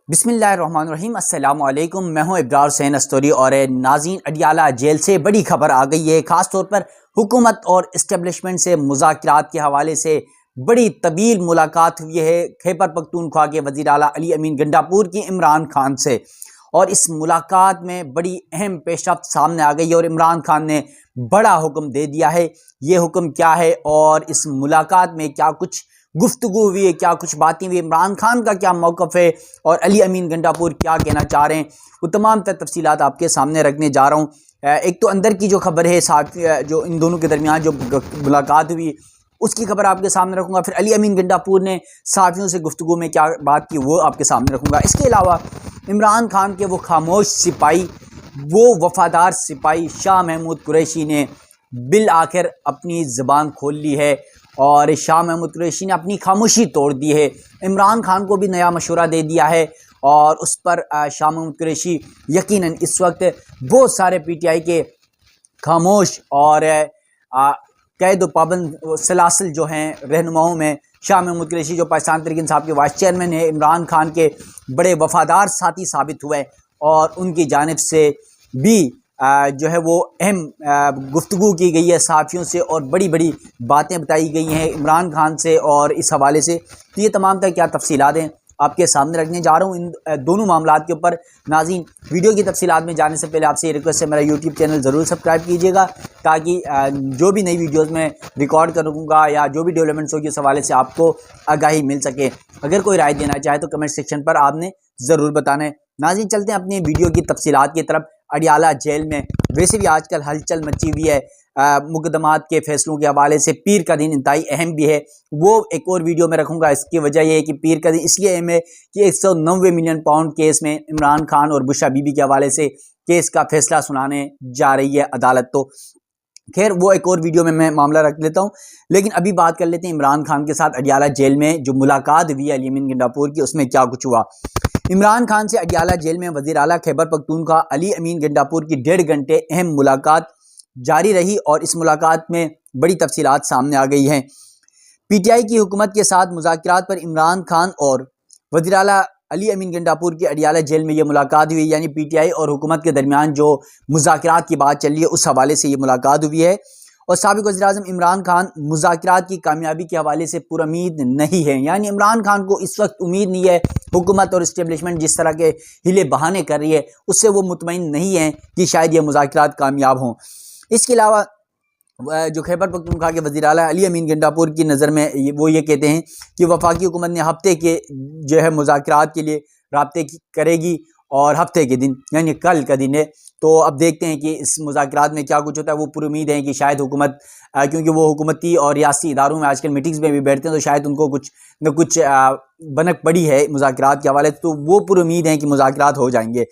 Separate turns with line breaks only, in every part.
बिस्मिल्लाहिर्रहमानिर्रहीम अस्सलाम वालेकुम। मैं हूं इब्रार हुसैन अस्तोरी और नाज़रीन, अडियाला जेल से बड़ी खबर आ गई है। ख़ास तौर पर हुकूमत और इस्टेब्लिशमेंट से मुज़ाकरात के हवाले से बड़ी तवील मुलाकात हुई है खैबर पख्तूनख्वा के वज़ीर आला अली अमीन गंडापुर की इमरान खान से, और इस मुलाकात में बड़ी अहम पेशरफ्त सामने आ गई है और इमरान खान ने बड़ा हुक्म दे दिया है। ये हुक्म क्या है और इस मुलाकात में क्या कुछ गुफ्तगू हुई है, क्या कुछ बातें हुई, इमरान खान का क्या मौक़िफ़ है और अली अमीन गंडापुर क्या कहना चाह रहे हैं, वो तमाम तफसीलात आपके सामने रखने जा रहा हूँ। एक तो अंदर की जो खबर है, साथ जो इन दोनों के दरमियान जो मुलाकात हुई उसकी खबर आपके सामने रखूँगा। फिर अली अमीन गंडापुर ने सहाफ़ियों से गुफ्तगू में क्या बात की वो आपके सामने रखूँगा। इसके अलावा इमरान खान के वो खामोश सिपाही, वो वफ़ादार सिपाही शाह महमूद कुरैशी ने बिल आखिर अपनी ज़बान खोल ली है और शाह महमूद कुरैशी ने अपनी खामोशी तोड़ दी है। इमरान खान को भी नया मशवरा दे दिया है और उस पर शाह महमूद कुरैशी यकीनन इस वक्त बहुत सारे PTI के खामोश और कैद व पाबंद सलासिल जो हैं रहनुमाओं में शाह महमूद कुरैशी जो पाकिस्तान तहरीक इंसाफ के वाइस चेयरमैन है, इमरान खान के बड़े वफ़ादार साथी साबित हुए और उनकी जानिब से भी जो है वो अहम गुफ्तगू की गई है सहाफ़ियों से और बड़ी बड़ी बातें बताई गई हैं इमरान खान से और इस हवाले से। तो ये तमाम तक क्या तफसीलात हैं आपके सामने रखने जा रहा हूँ इन दोनों मामलात के ऊपर। नाज़रीन, वीडियो की तफसीलात में जाने से पहले आपसे ये रिक्वेस्ट है, मेरा यूट्यूब चैनल ज़रूर सब्सक्राइब कीजिएगा ताकि जो भी नई वीडियोज़ में रिकॉर्ड करूँगा या जो भी डेवलपमेंट्स होगी उस हवाले से आपको आगाही मिल सके। अगर कोई राय देना चाहे तो कमेंट सेक्शन पर आपने ज़रूर बताना है। नाज़रीन, चलते हैं अपनी वीडियो की तफसीलात की तरफ। अडियाला जेल में वैसे भी आजकल हलचल मची हुई है मुकदमात के फैसलों के हवाले से। पीर का दिन इंतहाई अहम भी है, वो एक और वीडियो में रखूँगा। इसकी वजह यह है कि पीर का दिन इसलिए अहम है कि 190 मिलियन पाउंड केस में इमरान खान और बुशरा बीबी के हवाले से केस का फैसला सुनाने जा रही है अदालत। तो खैर वो एक और वीडियो में मैं मामला रख लेता हूँ, लेकिन अभी बात कर लेते हैं इमरान खान के साथ अडियाला जेल में जो मुलाकात हुई है अली अमीन गंडापुर की, उसमें क्या कुछ हुआ। इमरान खान से अडियाला जेल में वज़ीर आला खैबर पख्तूनख्वा अली अमीन गंडापुर की 1.5 घंटे अहम मुलाकात जारी रही और इस मुलाकात में बड़ी तफसीलात सामने आ गई हैं। PTI की हुकूमत के साथ मुज़ाकरात पर इमरान खान और वज़ीर आला अली अमीन गंडापुर की अडियाला जेल में ये मुलाकात हुई, यानी PTI और हुकूमत के दरमियान जो मुज़ाकरात की बात चल रही है उस हवाले से ये मुलाकात हुई है। और साबिक़ वज़ीर-ए-आज़म इमरान खान मुज़ाकरात की कामयाबी के हवाले से पुरुमीद नहीं है, यानी इमरान खान को इस वक्त उम्मीद नहीं है। हुकूमत और इस्टेब्लिशमेंट जिस तरह के हिले बहाने कर रही है उससे वो मुतमईन नहीं है कि शायद ये मुज़ाकरात कामयाब हों। इसके अलावा जो खैबर पख्तूनख्वा के वज़ीर आला अली अमीन गंडापुर की नज़र में वो ये कहते हैं कि वफाकी हुकूमत ने हफ्ते के जो है मुज़ाकरात के लिए राब्ते करेगी और हफ्ते के दिन यानी कल का दिन है। तो अब देखते हैं कि इस मुज़ाकरात में क्या कुछ होता है। वो पुरुमीद हैं कि शायद हुकूमत, क्योंकि वो हुकूमती और रियासी इदारों में आजकल मीटिंग्स में भी बैठते हैं, तो शायद उनको कुछ न कुछ बनक पड़ी है मुज़ाकरात के हवाले से, तो वो पुरुमीद हैं कि मुज़ाकरात हो जाएंगे।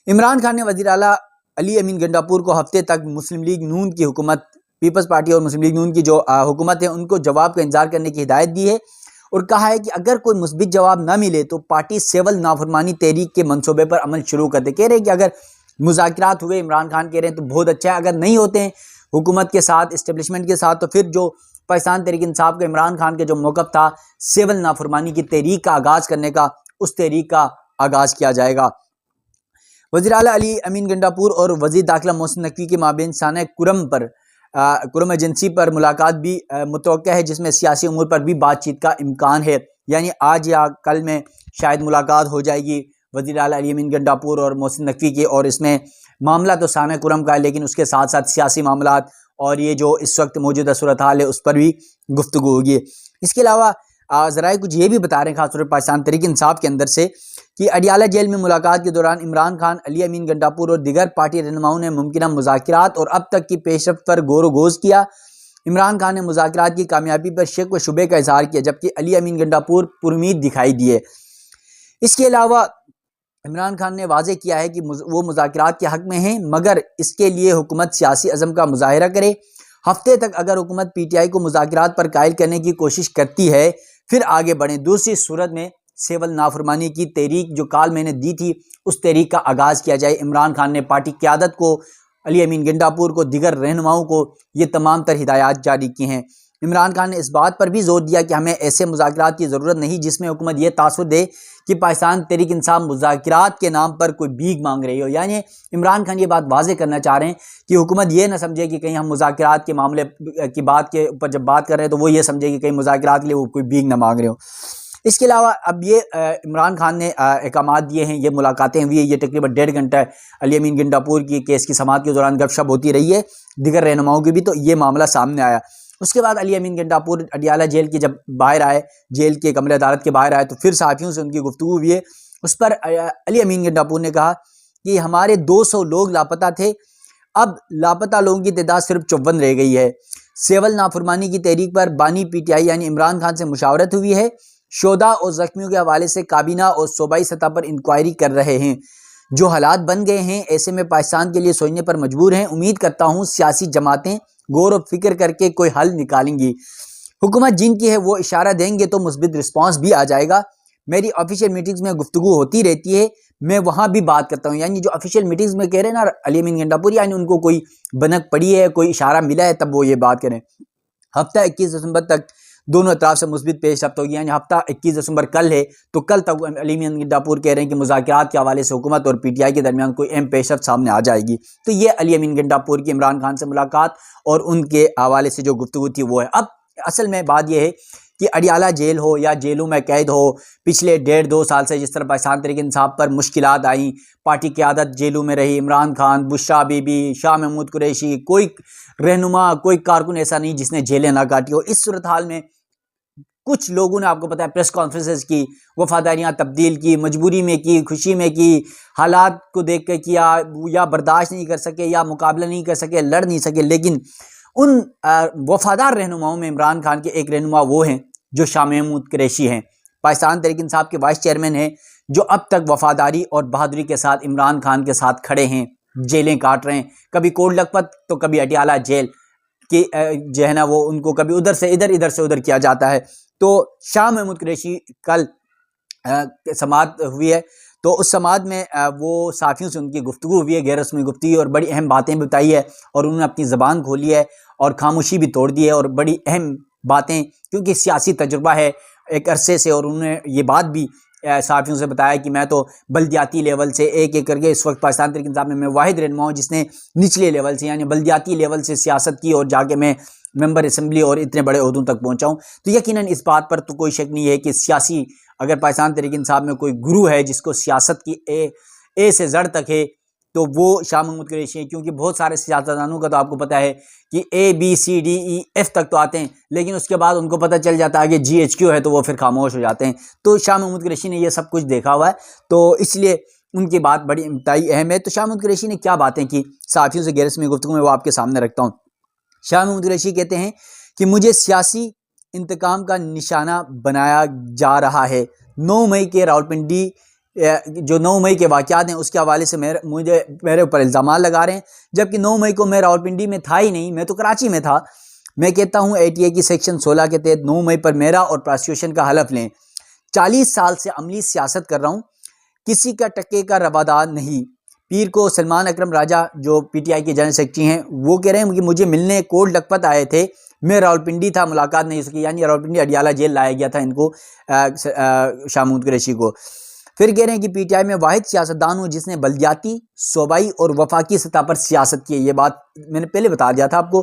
इमरान खान ने वज़ीर आला अली अमीन गंडापुर को हफ्ते तक मुस्लिम लीग नून की हुकूमत, पीपल्स पार्टी और मुस्लिम लीग नून की जो हुकूमत है उनको जवाब का इंतजार करने की हिदायत दी है और कहा है कि अगर कोई मुस्बित जवाब ना मिले तो पार्टी सिविल नाफरमानी तहरीक के मंसूबे पर अमल शुरू कर दे। कह रहे हैं कि अगर मुज़ाकरात हुए, इमरान खान कह रहे हैं, तो बहुत अच्छा है। अगर नहीं होते हैं हुकूमत के साथ, इस्टेब्लिशमेंट के साथ, तो फिर जो पाकिस्तान तहरीक इंसाफ का इमरान खान के जो मौक़िफ़ था सिविल नाफरमानी की तहरीक का आगाज़ करने का, उस तहरीक का आगाज़ किया जाएगा। वज़ीर आला अली अमीन गंडापुर और वज़ीर दाखिला मोहसिन नकवी के माबैन साना कुरम एजेंसी पर मुलाकात भी मुतवक्का है, जिसमें सियासी उमूर पर भी बातचीत का इम्कान है। यानी आज या कल में शायद मुलाकात हो जाएगी वज़ीर आला अली अमीन गंडापुर और मोहसिन नकवी के, और इसमें मामला तो साना कुरम का है लेकिन उसके साथ साथ सियासी मामलात और ये जो इस वक्त मौजूदा सूरत हाल है उस पर भी गुफ्तगू होगी। इसके अलावा ज़राए कुछ ये भी बता रहे हैं खासतौर पर पाकिस्तान तहरीक इंसाफ के अंदर से कि अडियाला जेल में मुलाकात के दौरान इमरान खान, अली अमीन गंडापुर और दीगर पार्टी रहनुमाओं ने मुमकिना मुज़ाकरात और अब तक की पेशरफ्त पर गौर व गोज़ किया। इमरान खान ने मुज़ाकरात की कामयाबी पर शक व शुबे का इजहार किया, जबकि अली अमीन गंडापुर पुरुमीद दिखाई दिए। इसके अलावा इमरान खान ने वाज़े किया है कि वो मुज़ाकरात के हक़ में हैं, मगर इसके लिए हुकूमत सियासी अज़म का मुज़ाहिरा करे। हफ्ते तक अगर हुकूमत PTI को मुज़ाकरात पर कायल करने की कोशिश करती है फिर आगे बढ़ें, दूसरी सूरत में सिविल नाफरमानी की तहरीक जो काल मैंने दी थी उस तहरीक का आगाज़ किया जाए। इमरान खान ने पार्टी क़यादत को, अली अमीन गंडापुर को, दीगर रहनुमाओं को ये तमाम तर हिदायत जारी की हैं। इमरान खान ने इस बात पर भी जोर दिया कि हमें ऐसे मुज़ाकरात की ज़रूरत नहीं जिसमें हुकूमत ये तासुर दे कि पाकिस्तान तहरीक इंसाफ मुज़ाकरात के नाम पर कोई भीख मांग रही हो। यानी इमरान खान ये बात वाज़े करना चाह रहे हैं कि हुकूमत ये ना समझे कि कहीं हम मुज़ाकरात के मामले की बात के ऊपर जब बात कर रहे हैं तो वो ये समझे कि कहीं मुज़ाकरात के लिए वो कोई भीख ना मांग रहे हो। इसके अलावा अब ये इमरान खान ने अहकामात दिए हैं, ये मुलाकातें हुई है, ये तकरीबन 1.5 घंटा अली अमीन गंडापुर की केस की समाअत के दौरान गपशप होती रही है, दीगर रहनुमाओं की भी, तो ये मामला सामने आया। उसके बाद अली अमीन गंडापुर अडियाला जेल के जब बाहर आए, जेल के कमरे अदालत के बाहर आए, तो फिर सहाफ़ियों से उनकी गुफ्तगू हुई है। उस पर अली अमीन गंडापुर ने कहा कि हमारे 200 लोग लापता थे, अब लापता लोगों की तादाद सिर्फ 54 रह गई है। सेवल नाफरमानी की तहरीक पर बानी PTI यानी इमरान खान से मुशावरत हुई है। शोधा और जख्मियों के हवाले से काबीना और सूबाई सतह पर इंक्वायरी कर रहे हैं। जो हालात बन गए हैं ऐसे में पाकिस्तान के लिए सोचने पर मजबूर हैं। उम्मीद करता हूँ सियासी जमातें गौर व फिक्र करके कोई हल निकालेंगी। हुकूमत जिनकी है वो इशारा देंगे तो मुस्बित रिस्पांस भी आ जाएगा। मेरी ऑफिशियल मीटिंग्स में गुफ्तगू होती रहती है, मैं वहाँ भी बात करता हूँ। यानी जो ऑफिशियल मीटिंग्स में कह रहे हैं ना अली अमीन गंडापुर, यानी उनको कोई बनक पड़ी है, कोई इशारा मिला है तब वो ये बात करें। हफ्ता 21 दिसंबर तक दोनों तरफ से मुस्बित पेशरफ्त होगी। यानी हफ्ता 21 दिसंबर कल है, तो कल तक अली अमीन गंडापुर कह रहे हैं कि मुज़ाकरात के हवाले से हुकूमत और PTI के दरमियान कोई अहम पेशरफ्त सामने आ जाएगी। तो ये अली अमीन गंडापुर की इमरान खान से मुलाकात और उनके हवाले से जो गुफ्तगू थी वो है। अब असल में बात यह है कि अडियाला जेल हो या जेलों में कैद हो, पिछले 1.5-2 साल से जिस तरह पाकिस्तान तहरीक इंसाफ पर मुश्किलात आई, पार्टी की आदत जेलों में रही, इमरान खान, बुशरा बीबी, शाह महमूद कुरैशी, कोई रहनुमा, कोई कारकुन ऐसा नहीं जिसने जेलें ना काटी हो। इस सूरत हाल में कुछ लोगों ने, आपको पता है, प्रेस कॉन्फ्रेंसेस की, वफादारियां तब्दील की, मजबूरी में की, खुशी में की, हालात को देख कर किया, या बर्दाश्त नहीं कर सके या मुकाबला नहीं कर सके, लड़ नहीं सके। लेकिन उन वफादार रहनुमाओं में इमरान खान के एक रहनुमा वो हैं जो शाह महमूद कुरैशी हैं, पाकिस्तान तहरीक इंसाफ के वाइस चेयरमैन हैं, जो अब तक वफादारी और बहादुरी के साथ इमरान खान के साथ खड़े हैं, जेलें काट रहे हैं, कभी कोट लखपत तो कभी अडियाला जेल कि जो है ना वो उनको कभी उधर से इधर, इधर से उधर किया जाता है। तो शाह महमूद कुरैशी कल समाअत हुई है, तो उस समाअत में वो साथियों से उनकी गुफ्तगू हुई है, गैर रस्मी गुफ्तगू, और बड़ी अहम बातें बताई है और उन्होंने अपनी ज़बान खोली है और खामोशी भी तोड़ दी है, और बड़ी अहम बातें, क्योंकि सियासी तजुर्बा है एक अरसे से, और उन्होंने ये बात भी साथियों से बताया कि मैं तो बल्दियाती लेवल से एक एक करके इस वक्त पाकिस्तान तहरीक इंसाफ में मैं वाहिद रहनुमा हूँ जिसने निचले लेवल से यानी बल्दियाती लेवल से सियासत की और जाके मैं मेंबर असम्बली और इतने बड़े ओहदों तक पहुँचा हूँ। तो यकीनन इस बात पर तो कोई शक नहीं है कि सियासी, अगर पाकिस्तान तहरीक इंसाफ में कोई गुरु है जिसको सियासत की ए से जड़ तक है तो वो शाह महमूद कुरैशी है। क्योंकि बहुत सारे सियासतदानों का तो आपको पता है कि ABCDEF तक तो आते हैं, लेकिन उसके बाद उनको पता चल जाता है कि GHQ है तो वो फिर खामोश हो जाते हैं। तो शाह महमूद कुरैशी ने ये सब कुछ देखा हुआ है, तो इसलिए उनकी बात बड़ी इंतहाई अहम है। तो शाह महमूद कुरैशी ने क्या बातें की साथियों से गैर रस्मी गुफ्तगू में, वो आपके सामने रखता हूँ। शाह महमूद कुरैशी कहते हैं कि मुझे सियासी इंतकाम का निशाना बनाया जा रहा है। 9 मई के रावलपिंडी जो 9 मई के वाक़यात हैं उसके हवाले से मेरे ऊपर इल्ज़ाम लगा रहे हैं, जबकि 9 मई को मैं रावलपिंडी में था ही नहीं, मैं तो कराची में था। मैं कहता हूँ ATA की सेक्शन 16 के तहत 9 मई पर मेरा और प्रोसिक्यूशन का हलफ लें। 40 साल से अमली सियासत कर रहा हूँ, किसी का टक्के का रवादार नहीं। पीर को सलमान अकरम राजा जो PTI के जनरल सेक्रेटरी हैं वो कह रहे हैं कि मुझे मिलने कोट लखपत आए थे, मैं रावलपिंडी था, मुलाकात नहीं हो सकी। यानी रावलपिंडी अडियाला जेल लाया गया था इनको, शाह महमूद कुरैशी को। फिर कह रहे हैं कि PTI में वाहिद सियासतदान हूँ जिसने बल्दियाती, सूबाई और वफाकी सतह पर सियासत की है। ये बात मैंने पहले बता दिया था आपको।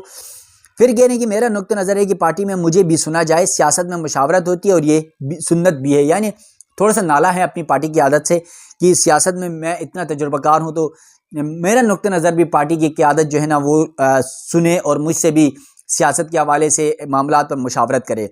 फिर कह रहे हैं कि मेरा नुक्ता नज़र है कि पार्टी में मुझे भी सुना जाए, सियासत में मुशावरत होती है और ये सुन्नत भी है। यानी थोड़ा सा नाला है अपनी पार्टी की आदत से कि सियासत में मैं इतना तजुर्बाकार हूँ, तो मेरा नुक्ता नज़र भी पार्टी की क़यादत जो है ना वो सुने और मुझसे भी सियासत के हवाले से मामलात पर मुशावरत करे।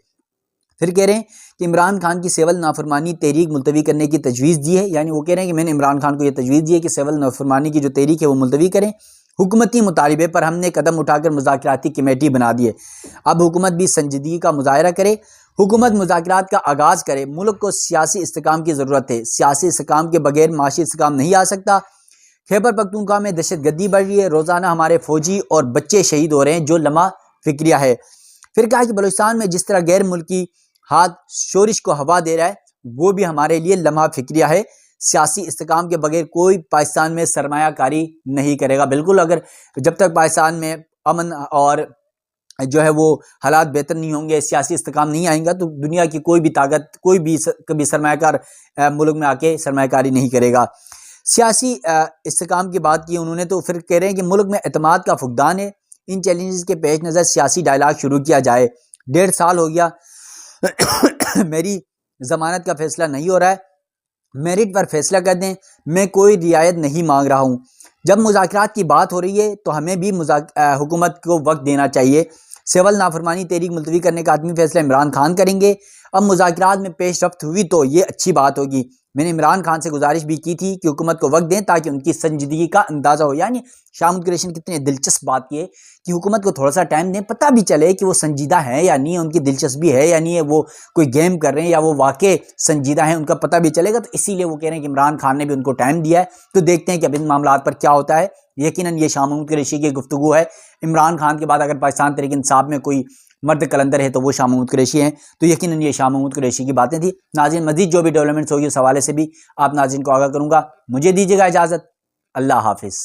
फिर कह रहे हैं कि इमरान खान की सेवल नाफरमानी तहरीक मुलतवी करने की तजवीज़ दी है। यानी वो कह रहे हैं कि मैंने इमरान खान को ये तजवीज़ दी है कि सेवल नाफरमानी की जो तहरीक है वो मुलतवी करें। हुकूमती मुतालिबे पर हमने कदम उठाकर मुज़ाकराती कमेटी बना दी है। अब हुकूमत भी संजीदगी का मुजाहरा करे, हुकूमत मुज़ाकरात का आगाज़ करे। मुल्क को सियासी इस्तेकाम की ज़रूरत है, सियासी इस्तेकाम के बगैर माशी इस्तेकाम नहीं आ सकता। खैबर पख्तूनख्वा में दहशतगर्दी बढ़ रही है, रोज़ाना हमारे फौजी और बच्चे शहीद हो रहे हैं, जो लम्हा फिक्रिया है। फिर कहा कि बलूचिस्तान में जिस तरह गैर मुल्की हाथ शोरिश को हवा दे रहा है वो भी हमारे लिए लम्हा फिक्रिया है। सियासी इस्तेकाम के बगैर कोई पाकिस्तान में सरमायाकारी नहीं करेगा। बिल्कुल, अगर जब तक पाकिस्तान में अमन और जो है वो हालात बेहतर नहीं होंगे, सियासी इस्तेकाम नहीं आएगा, तो दुनिया की कोई भी ताकत कोई भी कभी सरमायाकार मुल्क में आके सरमायाकारी नहीं करेगा। सियासी इस्तेकाम की बात की उन्होंने, तो फिर कह रहे हैं कि मुल्क में एतमाद का फुकदान है, इन चैलेंजेस के पेश नज़र सियासी डायलाग शुरू किया जाए। 1.5 साल हो गया मेरी ज़मानत का फैसला नहीं हो रहा है, मेरिट पर फैसला कर दें, मैं कोई रियायत नहीं मांग रहा हूँ। जब मुज़ाकरात की बात हो रही है तो हमें भी हुकूमत को वक्त देना चाहिए। सिविल नाफरमानी तहरीक मुलतवी करने का आदमी फैसला इमरान खान करेंगे। अब मुज़ाकरात में पेशरफ्त हुई तो ये अच्छी बात होगी। मैंने इमरान खान से गुजारिश भी की थी कि हुकूमत को वक्त दें ताकि उनकी संजीदगी का अंदाज़ा हो। यानी शाह महमूद कुरैशी ने कितनी दिलचस्प बात की है कि हुकूमत को थोड़ा सा टाइम दें, पता भी चले कि वो संजीदा है या नहीं, उनकी दिलचस्पी है या नहीं है, वो कोई गेम कर रहे हैं या वो वाकई संजीदा है, उनका पता भी चलेगा। तो इसीलिए वो कह रहे हैं कि इमरान खान ने भी उनको टाइम दिया है। तो देखते हैं कि अब इन मामलों पर क्या होता है। यकीनन ये शाह महमूद कुरैशी की गुफ्तगू है। इमरान खान के बाद अगर पाकिस्तान तहरीक इंसाफ में कोई मर्द कलंदर है तो वो शाह महमूद कुरैशी हैं। तो यकीनन ये शाह महमूद कुरैशी की बातें थी। नाज़रीन, मज़ीद जो भी डेवलपमेंट्स होगी उस हवाले से भी आप नाज़रीन को आगाह करूँगा। मुझे दीजिएगा इजाज़त। अल्लाह हाफिज़।